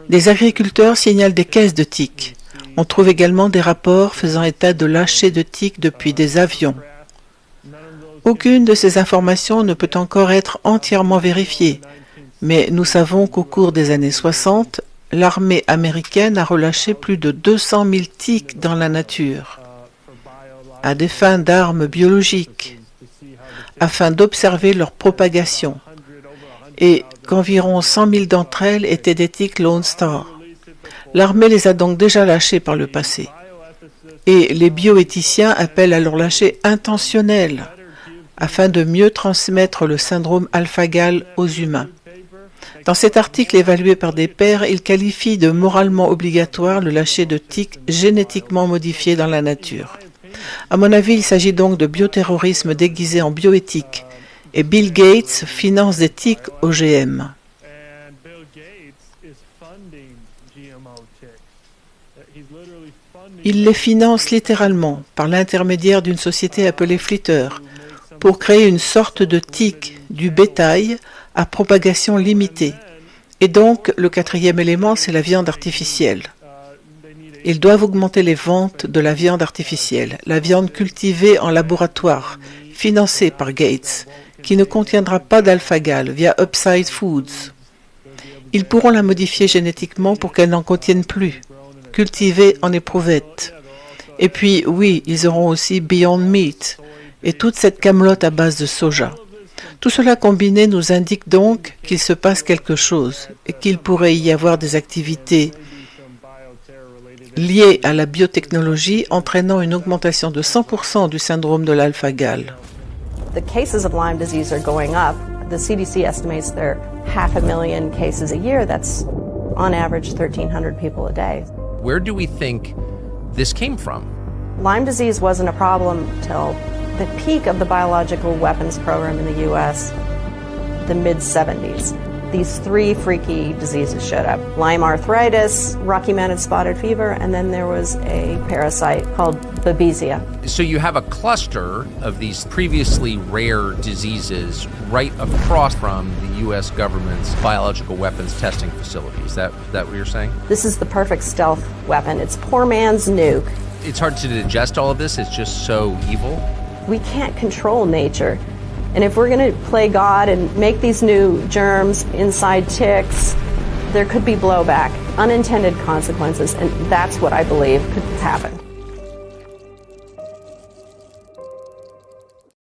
Des agriculteurs signalent des caisses de tiques. On trouve également des rapports faisant état de lâcher de tiques depuis des avions. Aucune de ces informations ne peut encore être entièrement vérifiée, mais nous savons qu'au cours des années 60, l'armée américaine a relâché plus de 200 000 tiques dans la nature, à des fins d'armes biologiques, afin d'observer leur propagation, et qu'environ 100 000 d'entre elles étaient des tiques Lone Star. L'armée les a donc déjà lâchées par le passé. Et les bioéthiciens appellent à leur lâcher intentionnel, afin de mieux transmettre le syndrome alpha-gal aux humains. Dans cet article évalué par des pairs, ils qualifient de moralement obligatoire le lâcher de tiques génétiquement modifiées dans la nature. À mon avis, il s'agit donc de bioterrorisme déguisé en bioéthique, et Bill Gates finance des tiques OGM. Il les finance littéralement par l'intermédiaire d'une société appelée Flitter pour créer une sorte de tique du bétail à propagation limitée. Et donc, le quatrième élément, c'est la viande artificielle. Ils doivent augmenter les ventes de la viande artificielle, la viande cultivée en laboratoire, financée par Gates, qui ne contiendra pas d'alpha-gal via Upside Foods. Ils pourront la modifier génétiquement pour qu'elle n'en contienne plus, cultivée en éprouvette. Et puis, oui, ils auront aussi Beyond Meat et toute cette camelote à base de soja. Tout cela combiné nous indique donc qu'il se passe quelque chose et qu'il pourrait y avoir des activités liées à la biotechnologie entraînant une augmentation de 100% du syndrome de l'alpha-gal. The cases of Lyme disease are going up. The CDC estimates there are 500,000 cases a year. That's on average 1,300 people a day. Where do we think this came from? Lyme disease wasn't a problem till the peak of the biological weapons program in the U.S., the mid-70s. These three freaky diseases showed up. Lyme arthritis, Rocky Mountain spotted fever, and then there was a parasite called Babesia. So you have a cluster of these previously rare diseases right across from the U.S. government's biological weapons testing facility. Is that what you're saying? This is the perfect stealth weapon. It's poor man's nuke. It's hard to digest all of this. It's just so evil. We can't control nature. And if we're going to play God and make these new germs inside ticks, there could be blowback, unintended consequences, and that's what I believe could happen.